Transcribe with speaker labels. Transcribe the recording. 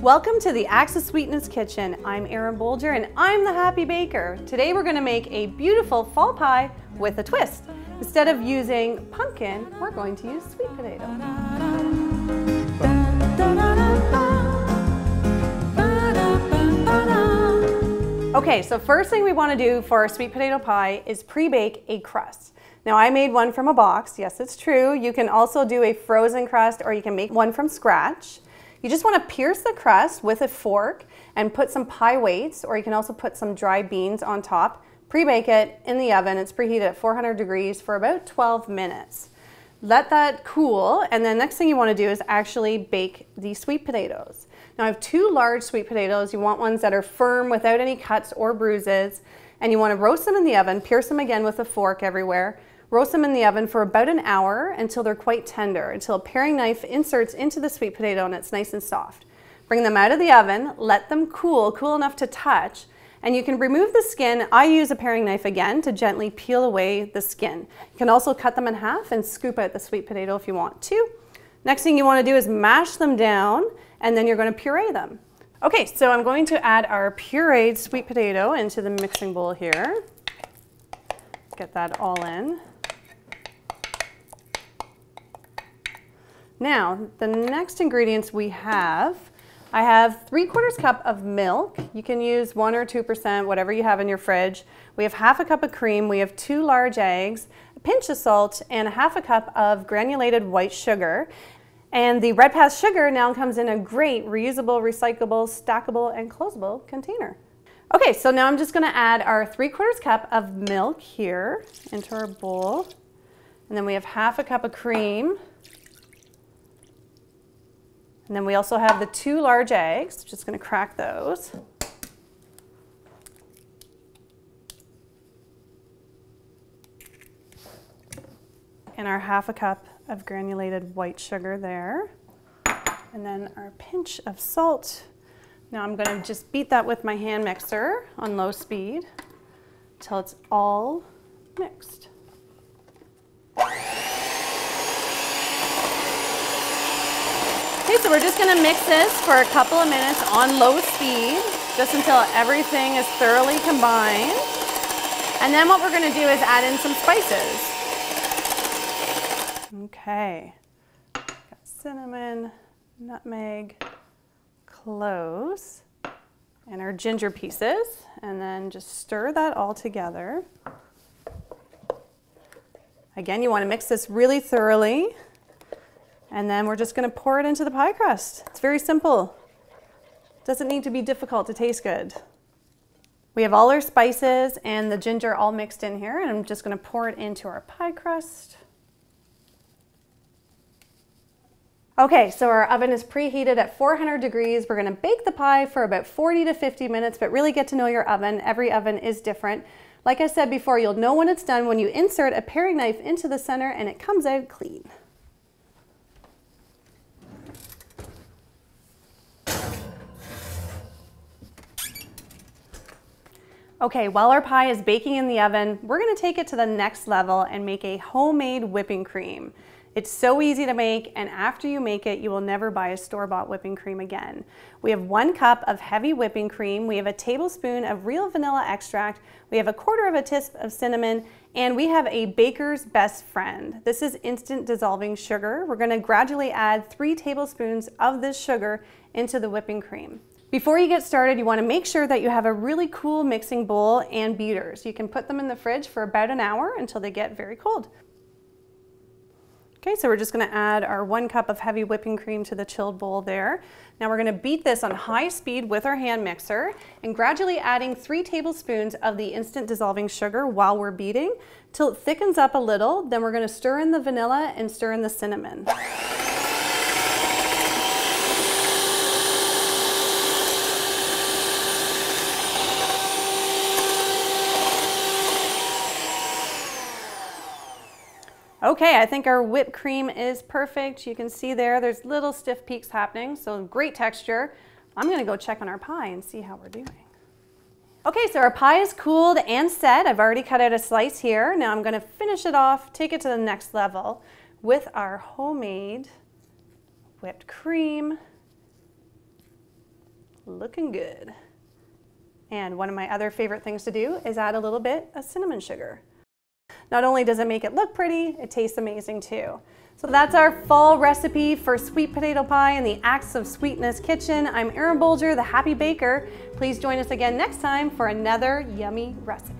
Speaker 1: Welcome to the Access Sweetness Kitchen. I'm Erin Bolger and I'm the Happy Baker. Today we're going to make a beautiful fall pie with a twist. Instead of using pumpkin, we're going to use sweet potato. Okay, so first thing we want to do for our sweet potato pie is pre-bake a crust. Now I made one from a box, yes it's true. You can also do a frozen crust or you can make one from scratch. You just want to pierce the crust with a fork and put some pie weights, or you can also put some dried beans on top. Pre-bake it in the oven. It's preheated at 400 degrees for about 12 minutes. Let that cool, and then next thing you want to do is actually bake the sweet potatoes. Now I have two large sweet potatoes. You want ones that are firm without any cuts or bruises, and you want to roast them in the oven, pierce them again with a fork everywhere. Roast them in the oven for about an hour until they're quite tender, until a paring knife inserts into the sweet potato and it's nice and soft. Bring them out of the oven, let them cool enough to touch, and you can remove the skin. I use a paring knife again to gently peel away the skin. You can also cut them in half and scoop out the sweet potato if you want to. Next thing you want to do is mash them down, and then you're going to puree them. Okay, so I'm going to add our pureed sweet potato into the mixing bowl here. Get that all in. Now, the next ingredients we have, I have 3/4 cup of milk. You can use 1 or 2%, whatever you have in your fridge. We have half a cup of cream. We have 2 large eggs, a pinch of salt, and a half a cup of granulated white sugar. And the Redpath sugar now comes in a great reusable, recyclable, stackable, and closable container. Okay, so now I'm just gonna add our 3/4 cup of milk here into our bowl. And then we have half a cup of cream. And then we also have the 2 large eggs. Just going to crack those. And our half a cup of granulated white sugar there. And then our pinch of salt. Now I'm going to just beat that with my hand mixer on low speed until it's all mixed. Okay, so we're just going to mix this for a couple of minutes on low speed, just until everything is thoroughly combined. And then what we're going to do is add in some spices. Okay, got cinnamon, nutmeg, cloves, and our ginger pieces. And then just stir that all together. Again, you want to mix this really thoroughly. And then we're just going to pour it into the pie crust. It's very simple. Doesn't need to be difficult to taste good. We have all our spices and the ginger all mixed in here, and I'm just going to pour it into our pie crust. Okay, so our oven is preheated at 400 degrees. We're going to bake the pie for about 40 to 50 minutes, but really get to know your oven. Every oven is different. Like I said before, you'll know when it's done when you insert a paring knife into the center and it comes out clean. Okay, while our pie is baking in the oven, we're going to take it to the next level and make a homemade whipping cream. It's so easy to make, and after you make it, you will never buy a store-bought whipping cream again. We have 1 cup of heavy whipping cream, we have a tablespoon of real vanilla extract, we have a 1/4 teaspoon of cinnamon, and we have a baker's best friend. This is instant dissolving sugar. We're going to gradually add 3 tablespoons of this sugar into the whipping cream. Before you get started, you want to make sure that you have a really cool mixing bowl and beaters. You can put them in the fridge for about an hour until they get very cold. Okay, so we're just going to add our 1 cup of heavy whipping cream to the chilled bowl there. Now we're going to beat this on high speed with our hand mixer and gradually adding 3 tablespoons of the instant dissolving sugar while we're beating till it thickens up a little. Then we're going to stir in the vanilla and stir in the cinnamon. Okay, I think our whipped cream is perfect. You can see there's little stiff peaks happening, so great texture. I'm going to go check on our pie and see how we're doing. Okay, so our pie is cooled and set. I've already cut out a slice here. Now I'm going to finish it off, take it to the next level with our homemade whipped cream looking good. And one of my other favorite things to do is add a little bit of cinnamon sugar. Not only does it make it look pretty, it tastes amazing too. So that's our fall recipe for sweet potato pie in the Acts of Sweetness kitchen. I'm Erin Bolger, the Happy Baker. Please join us again next time for another yummy recipe.